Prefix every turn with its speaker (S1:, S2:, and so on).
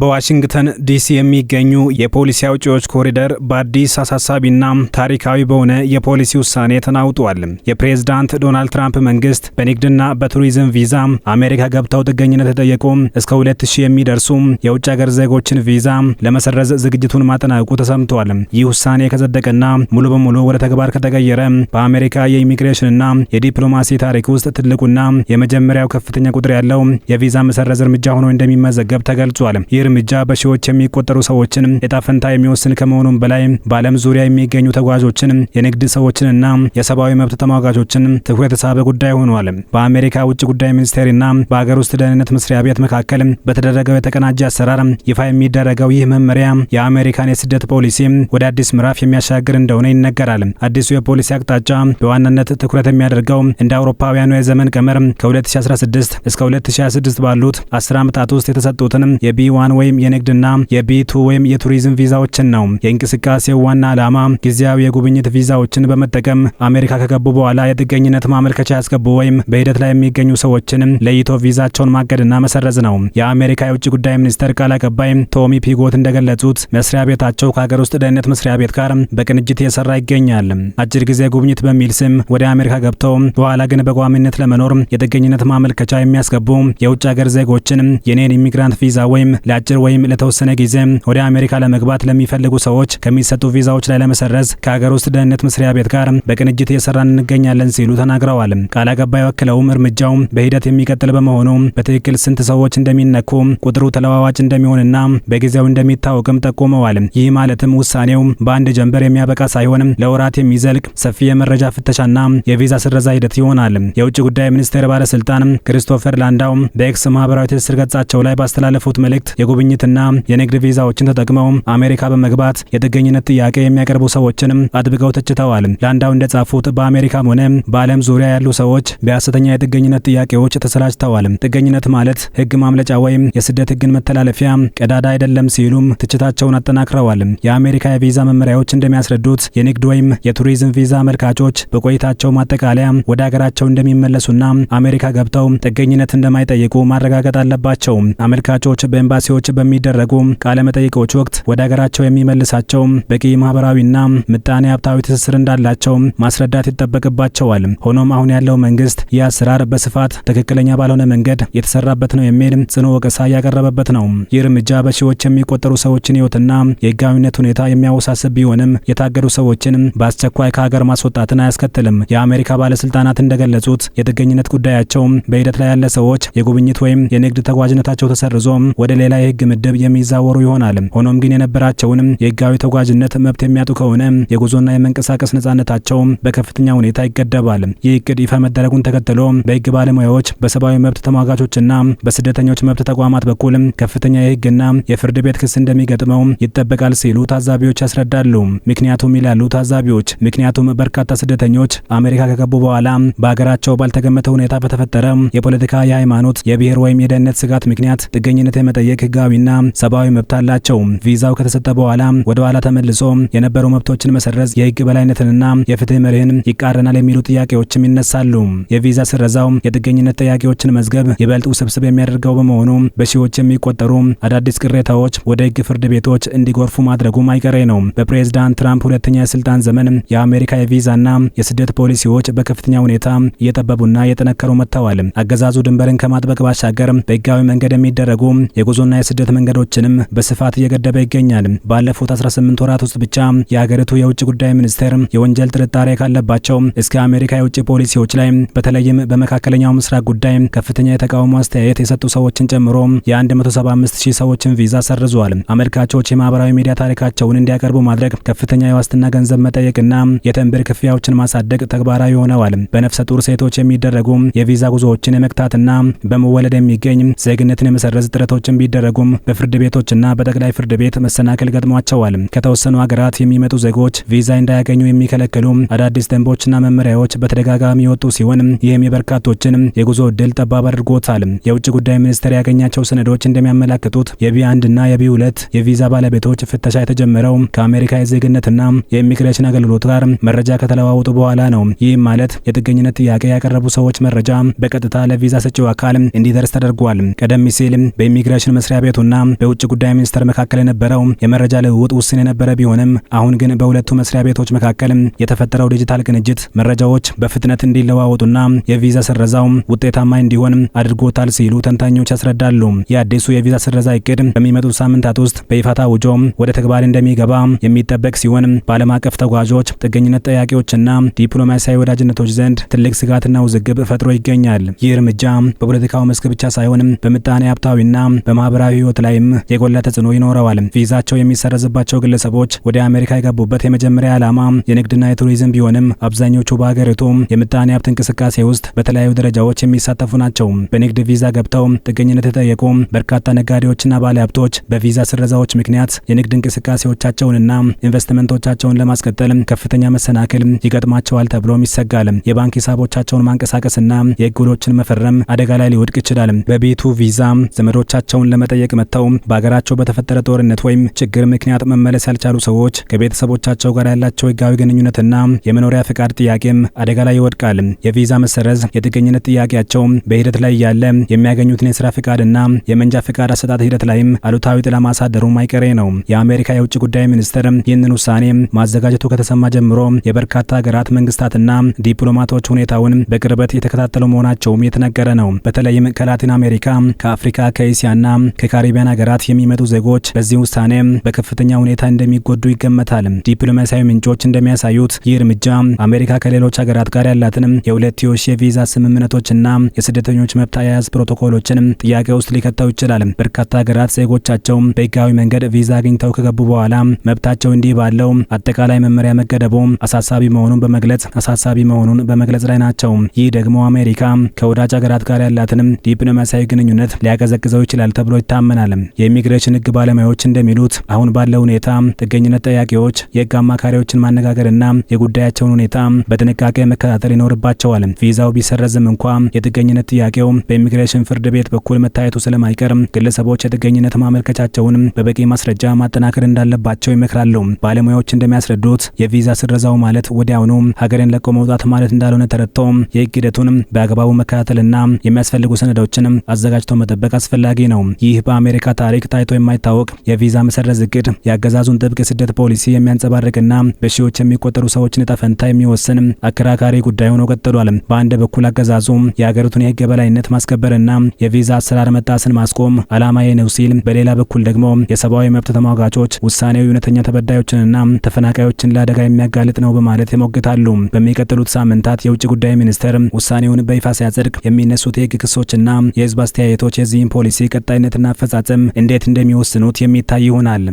S1: በዋሽንግተን ዲሲ የሚገኙ የፖሊሲ አውጪዎች ኮሪደር በአዲስ አሳሳቢና ታሪካዊ በሆነ የፖሊሲ ውሳኔ ተናውጧል። የፕሬዝዳንት ዶናልድ ትራምፕ መንግስት በንግድና በቱሪዝም ቪዛ አሜሪካ ገብተው ጥገኝነት የጠየቁ እስከ 2000 የሚደርሱ የውጭ ሀገር ዜጎችን ቪዛ ለመሰረዝ ዝግጅቱን ማጠናቀቁ ተሰምቷል። ይህ ውሳኔ ከጸደቀና ሙሉ በሙሉ ወደ ተግባር ከተቀየረ በአሜሪካ የኢሚግሬሽንና የዲፕሎማሲ ታሪክ ውስጥ ትልቁና የመጀመሪያው ከፍተኛ ቁጥር ያለው የቪዛ መሰረዝ እርምጃ ሆኖ እንደሚመዘገብ ተገልጿል። ይህ እርምጃ በሺዎች የሚቆጠሩ ሰዎችን ዕጣ ፈንታ የሚወስን ከመሆኑም በላይ በዓለም ዙሪያ የሚገኙ ተጓዦችን፣ የንግድ ሰዎችንና የሰብአዊ መብት ተሟጋቾችን ትኩረት የሳበ ጉዳይ ሆኗል። በአሜሪካ ውጭ ጉዳይ ሚኒስቴርና በሀገር ውስጥ ደህንነት መስሪያ ቤት መካከል በተደረገው የተቀናጀ አሰራር ይፋ የሚደረገው ይህ መመሪያ የአሜሪካን የስደት ፖሊሲ ወደ አዲስ ምዕራፍ የሚያሻግር እንደሆነ ይነገራል። አዲሱ የፖሊሲ አቅጣጫ በዋናነት ትኩረት የሚያደርገው እንደ አውሮፓውያኑ የዘመን ቀመር ከ2016 እስከ 2026 ባሉት 10 ዓመታት ውስጥ የተሰጡትን የቢ1 ወይም የንግድና የቢ2 ወይም የቱሪዝም ቪዛዎችን ነው። የእንቅስቃሴው ዋና ዓላማ ጊዜያዊ የጉብኝት ቪዛዎችን በመጠቀም አሜሪካ ከገቡ በኋላ የጥገኝነት ማመልከቻ ያስገቡ ወይም በሂደት ላይ የሚገኙ ሰዎችን ለይቶ ቪዛቸውን ማገድና መሰረዝ ነው። የአሜሪካ የውጭ ጉዳይ ሚኒስቴር ቃል አቀባይ ቶሚ ፒጎት እንደገለጹት መስሪያ ቤታቸው ከሀገር ውስጥ ደህንነት መስሪያ ቤት ጋር በቅንጅት እየሰራ ይገኛል። አጭር ጊዜ ጉብኝት በሚል ስም ወደ አሜሪካ ገብተው በኋላ ግን በቋሚነት ለመኖር የጥገኝነት ማመልከቻ የሚያስገቡ የውጭ ሀገር ዜጎችን የኔን ኢሚግራንት ቪዛ ወይም ለአጭር ወይም ለተወሰነ ጊዜ ወደ አሜሪካ ለመግባት ለሚፈልጉ ሰዎች ከሚሰጡ ቪዛዎች ላይ ለመሰረዝ ከሀገር ውስጥ ደህንነት መስሪያ ቤት ጋር በቅንጅት እየሰራን እንገኛለን ሲሉ ተናግረዋል። ቃል አቀባዩ አክለውም እርምጃው በሂደት የሚቀጥል በመሆኑ በትክክል ስንት ሰዎች እንደሚነኩ ቁጥሩ ተለዋዋጭ እንደሚሆንና በጊዜው እንደሚታወቅም ጠቁመዋል። ይህ ማለትም ውሳኔው በአንድ ጀንበር የሚያበቃ ሳይሆን ለወራት የሚዘልቅ ሰፊ የመረጃ ፍተሻና የቪዛ ስረዛ ሂደት ይሆናል። የውጭ ጉዳይ ሚኒስቴር ባለስልጣን ክሪስቶፈር ላንዳው በኤክስ ማህበራዊ ትስስር ገጻቸው ላይ ባስተላለፉት መልእክት የጉብኝትና የንግድ ቪዛዎችን ተጠቅመው አሜሪካ በመግባት የጥገኝነት ጥያቄ የሚያቀርቡ ሰዎችንም አጥብቀው ተችተዋል። ላንዳው እንደጻፉት በአሜሪካም ሆነ በዓለም ዙሪያ ያሉ ሰዎች በሐሰተኛ የጥገኝነት ጥያቄዎች ተሰላችተዋል። ጥገኝነት ማለት ሕግ ማምለጫ ወይም የስደት ሕግን መተላለፊያ ቀዳዳ አይደለም ሲሉም ትችታቸውን አጠናክረዋል። የአሜሪካ የቪዛ መመሪያዎች እንደሚያስረዱት የንግድ ወይም የቱሪዝም ቪዛ አመልካቾች በቆይታቸው ማጠቃለያ ወደ ሀገራቸው እንደሚመለሱና አሜሪካ ገብተው ጥገኝነት እንደማይጠይቁ ማረጋገጥ አለባቸው። አመልካቾች በኤምባሲዎች በሚደረጉ ቃለ መጠይቆች ወቅት ወደ ሀገራቸው የሚመልሳቸው በቂ ማህበራዊና ምጣኔ ሀብታዊ ትስስር እንዳላቸው ማስረዳት ይጠበቅባቸዋል። ሆኖም አሁን ያለው መንግስት ይህ አሰራር በስፋት ትክክለኛ ባልሆነ መንገድ የተሰራበት ነው የሚል ጽኑ ወቀሳ ያቀረበበት ነው። ይህ እርምጃ በሺዎች የሚቆጠሩ ሰዎችን ህይወትና የህጋዊነት ሁኔታ የሚያወሳስብ ቢሆንም የታገዱ ሰዎችን በአስቸኳይ ከሀገር ማስወጣትን አያስከትልም። የአሜሪካ ባለስልጣናት እንደገለጹት የጥገኝነት ጉዳያቸው በሂደት ላይ ያለ ሰዎች የጉብኝት ወይም የንግድ ተጓዥነታቸው ተሰርዞ ወደ ሌላ የህግ ምድብ የሚዛወሩ ይሆናል። ሆኖም ግን የነበራቸውን የህጋዊ ተጓዥነት መብት የሚያጡ ከሆነ የጉዞና የመንቀሳቀስ ነጻነታቸው በከፍተኛ ሁኔታ ይገደባል። ይህ እቅድ ይፋ መደረጉን ተከትሎ በህግ ባለሙያዎች፣ በሰብአዊ መብት ተሟጋቾችና በስደተኞች መብት ተቋማት በኩል ከፍተኛ የህግና የፍርድ ቤት ክስ እንደሚገጥመው ይጠበቃል ሲሉ ታዛቢዎች ያስረዳሉ። ምክንያቱም ይላሉ ታዛቢዎች በርካታ ስደተኞች አሜሪካ ከገቡ በኋላ በሀገራቸው ባልተገመተ ሁኔታ በተፈጠረ የፖለቲካ፣ የሃይማኖት፣ የብሔር ወይም የደህንነት ስጋት ምክንያት ጥገኝነት የመጠየቅ ህጋዊና ሰብአዊ መብት አላቸው። ቪዛው ከተሰጠ በኋላ ወደ ኋላ ተመልሶ የነበሩ መብቶችን መሰረዝ የህግ በላይነትንና የፍትህ መርህን ይቃረናል የሚሉ ጥያቄዎችም ይነሳሉ። የቪዛ ስረዛው የጥገኝነት ጥያቄዎችን መዝገብ ይበልጥ ውስብስብ የሚያደርገው በመሆኑ በሺዎች የሚቆጠሩ አዳዲስ ቅሬታዎች ወደ ህግ ፍርድ ቤቶች እንዲጎርፉ ማድረጉም አይቀሬ ነው። በፕሬዝዳንት ትራምፕ ሁለተኛ የስልጣን ዘመን የአሜሪካ የቪዛና የስደት ፖሊሲዎች በከፍተኛ ሁኔታ እየጠበቡና እየጠነከሩ መጥተዋል። አገዛዙ ድንበርን ከማጥበቅ ባሻገር በህጋዊ መንገድ የሚደረጉ የጉዞና የስደት መንገዶችንም በስፋት እየገደበ ይገኛል። ባለፉት 18 ወራት ውስጥ ብቻ የሀገሪቱ የውጭ ጉዳይ ሚኒስቴር የወንጀል ጥርጣሬ ካለባቸው እስከ አሜሪካ የውጭ ፖሊሲዎች ላይ በተለይም በመካከለኛው ምስራቅ ጉዳይ ከፍተኛ የተቃውሞ አስተያየት የሰጡ ሰዎችን ጨምሮ የ175,000 ሰዎችን ቪዛ ሰርዟል። አመልካቾች የማህበራዊ ሚዲያ ታሪካቸውን እንዲያቀርቡ ማድረግ፣ ከፍተኛ የዋስትና ገንዘብ መጠየቅና የትንብር ክፍያዎችን ማሳደግ ተግባራዊ ሆነዋል። በነፍሰ ጡር ሴቶች የሚደረጉ የቪዛ ጉዞዎችን የመክታትና በመወለድ የሚገኝ ዜግነትን የመሰረዝ ጥረቶችን ቢደረጉም በፍርድ ቤቶችና በጠቅላይ ፍርድ ቤት መሰናክል ገጥሟቸዋል። ከተወሰኑ ሀገራት የሚመጡ ዜጎች ቪዛ እንዳያገኙ የሚከለክሉ አዳዲስ ደንቦችና መመሪያዎች በተደጋጋሚ የወጡ ሲሆን ይህም የበርካቶችን የጉዞ እድል ጠባብ አድርጎታል። የውጭ ጉዳይ ሚኒስቴር ያገኛቸው ሰነዶች እንደሚያመላክቱት የቢ1 እና የቢ2 የቪዛ ባለቤቶች ፍተሻ የተጀመረው ከአሜሪካ የዜግነትና የኢሚግሬሽን አገልግሎት ጋር መረጃ ከተለዋወጡ በኋላ ነው። ይህም ማለት የጥገኝነት ጥያቄ ያቀረቡ ሰዎች መረጃ በቀጥታ ለቪዛ ሰጪው አካል እንዲደርስ ተደርጓል። ቀደም ሲል በኢሚግሬሽን መስሪያ ቤቱ ቤቱና በውጭ ጉዳይ ሚኒስቴር መካከል የነበረው የመረጃ ልውውጥ ውስን የነበረ ቢሆንም አሁን ግን በሁለቱ መስሪያ ቤቶች መካከል የተፈጠረው ዲጂታል ቅንጅት መረጃዎች በፍጥነት እንዲለዋወጡና የቪዛ ስረዛው ውጤታማ እንዲሆን አድርጎታል ሲሉ ተንታኞች ያስረዳሉ። የአዲሱ የቪዛ ስረዛ እቅድ በሚመጡት ሳምንታት ውስጥ በይፋ ታውጆ ወደ ተግባር እንደሚገባ የሚጠበቅ ሲሆን በዓለም አቀፍ ተጓዦች፣ ጥገኝነት ጠያቂዎችና ዲፕሎማሲያዊ ወዳጅነቶች ዘንድ ትልቅ ስጋትና ውዝግብ ፈጥሮ ይገኛል። ይህ እርምጃ በፖለቲካው መስክ ብቻ ሳይሆን በምጣኔ ሀብታዊና በማህበራዊ ህይወት ላይም የጎላ ተጽዕኖ ይኖረዋል። ቪዛቸው የሚሰረዝባቸው ግለሰቦች ወደ አሜሪካ የገቡበት የመጀመሪያ ዓላማ የንግድና የቱሪዝም ቢሆንም አብዛኞቹ በሀገሪቱ የምጣኔ ሀብት እንቅስቃሴ ውስጥ በተለያዩ ደረጃዎች የሚሳተፉ ናቸው። በንግድ ቪዛ ገብተው ጥገኝነት የጠየቁ በርካታ ነጋዴዎችና ባለሀብቶች በቪዛ ስረዛዎች ምክንያት የንግድ እንቅስቃሴዎቻቸውንና ኢንቨስትመንቶቻቸውን ለማስቀጠል ከፍተኛ መሰናክል ይገጥማቸዋል ተብሎም ይሰጋል። የባንክ ሂሳቦቻቸውን ማንቀሳቀስና የህግ ውሎችን መፈረም አደጋ ላይ ሊወድቅ ይችላል። በቤቱ ቪዛ ዘመዶቻቸውን ለመጠየቅ መጥተው በሀገራቸው በተፈጠረ ጦርነት ወይም ችግር ምክንያት መመለስ ያልቻሉ ሰዎች ከቤተሰቦቻቸው ጋር ያላቸው ህጋዊ ግንኙነትና የመኖሪያ ፍቃድ ጥያቄም አደጋ ላይ ይወድቃል። የቪዛ መሰረዝ የጥገኝነት ጥያቄያቸው በሂደት ላይ ያለ የሚያገኙትን የስራ ፍቃድና የመንጃ ፍቃድ አሰጣጥ ሂደት ላይም አሉታዊ ጥላ ማሳደሩ አይቀሬ ነው። የአሜሪካ የውጭ ጉዳይ ሚኒስቴር ይህንን ውሳኔ ማዘጋጀቱ ከተሰማ ጀምሮ የበርካታ ሀገራት መንግስታትና ዲፕሎማቶች ሁኔታውን በቅርበት የተከታተሉ መሆናቸውም የተነገረ ነው። በተለይም ከላቲን አሜሪካ፣ ከአፍሪካ፣ ከኤስያና ከካሪቢያን ሀገራት የሚመጡ ዜጎች በዚህ ውሳኔ በከፍተኛ ሁኔታ እንደሚጎዱ ይገመታል። ዲፕሎማሲያዊ ምንጮች እንደሚያሳዩት ይህ እርምጃ አሜሪካ ከሌሎች ሀገራት ጋር ያላትን የሁለትዮሽ የቪዛ ስምምነቶችና የስደተኞች መብት አያያዝ ፕሮቶኮሎችን ጥያቄ ውስጥ ሊከተው ይችላል። በርካታ ሀገራት ዜጎቻቸው በህጋዊ መንገድ ቪዛ አግኝተው ከገቡ በኋላ መብታቸው እንዲህ ባለው አጠቃላይ መመሪያ መገደቡ አሳሳቢ መሆኑን በመግለጽ ላይ ናቸው። ይህ ደግሞ አሜሪካ ከወዳጅ ሀገራት ጋር ያላትን ዲፕሎማሲያዊ ግንኙነት ሊያቀዘቅዘው ይችላል ተብሎ ይታመናል። የኢሚግሬሽን ህግ ባለሙያዎች እንደሚሉት አሁን ባለው ሁኔታ ጥገኝነት ጠያቂዎች የህግ አማካሪዎችን ማነጋገርና የጉዳያቸውን ሁኔታ በጥንቃቄ መከታተል ይኖርባቸዋል። ቪዛው ቢሰረዝም እንኳ የጥገኝነት ጥያቄው በኢሚግሬሽን ፍርድ ቤት በኩል መታየቱ ስለማይቀር ግለሰቦች የጥገኝነት ማመልከቻቸውን በበቂ ማስረጃ ማጠናከር እንዳለባቸው ይመክራሉ። ባለሙያዎች እንደሚያስረዱት የቪዛ ስረዛው ማለት ወዲያውኑ ሀገርን ለቆ መውጣት ማለት እንዳልሆነ ተረድቶ የህግ ሂደቱን በአግባቡ መከታተልና የሚያስፈልጉ ሰነዶችን አዘጋጅቶ መጠበቅ አስፈላጊ ነው። ይህ በአሜሪካ ታሪክ ታይቶ የማይታወቅ የቪዛ መሰረዝ እቅድ የአገዛዙን ጥብቅ የስደት ፖሊሲ የሚያንጸባርቅና በሺዎች የሚቆጠሩ ሰዎችን ዕጣ ፈንታ የሚወስን አከራካሪ ጉዳይ ሆኖ ቀጥሏል። በአንድ በኩል አገዛዙ የሀገሪቱን የህግ የበላይነት ማስከበርና የቪዛ አሰራር መጣስን ማስቆም ዓላማዬ ነው ሲል፣ በሌላ በኩል ደግሞ የሰብአዊ መብት ተሟጋቾች ውሳኔው እውነተኛ ተበዳዮችንና ተፈናቃዮችን ለአደጋ የሚያጋልጥ ነው በማለት ይሞግታሉ። በሚቀጥሉት ሳምንታት የውጭ ጉዳይ ሚኒስቴር ውሳኔውን በይፋ ሲያጸድቅ የሚነሱት የህግ ክሶችና የህዝብ አስተያየቶች የዚህን ፖሊሲ ቀጣይነትና አፈጻጸም እንዴት እንደሚወስኑት የሚታይ ይሆናል።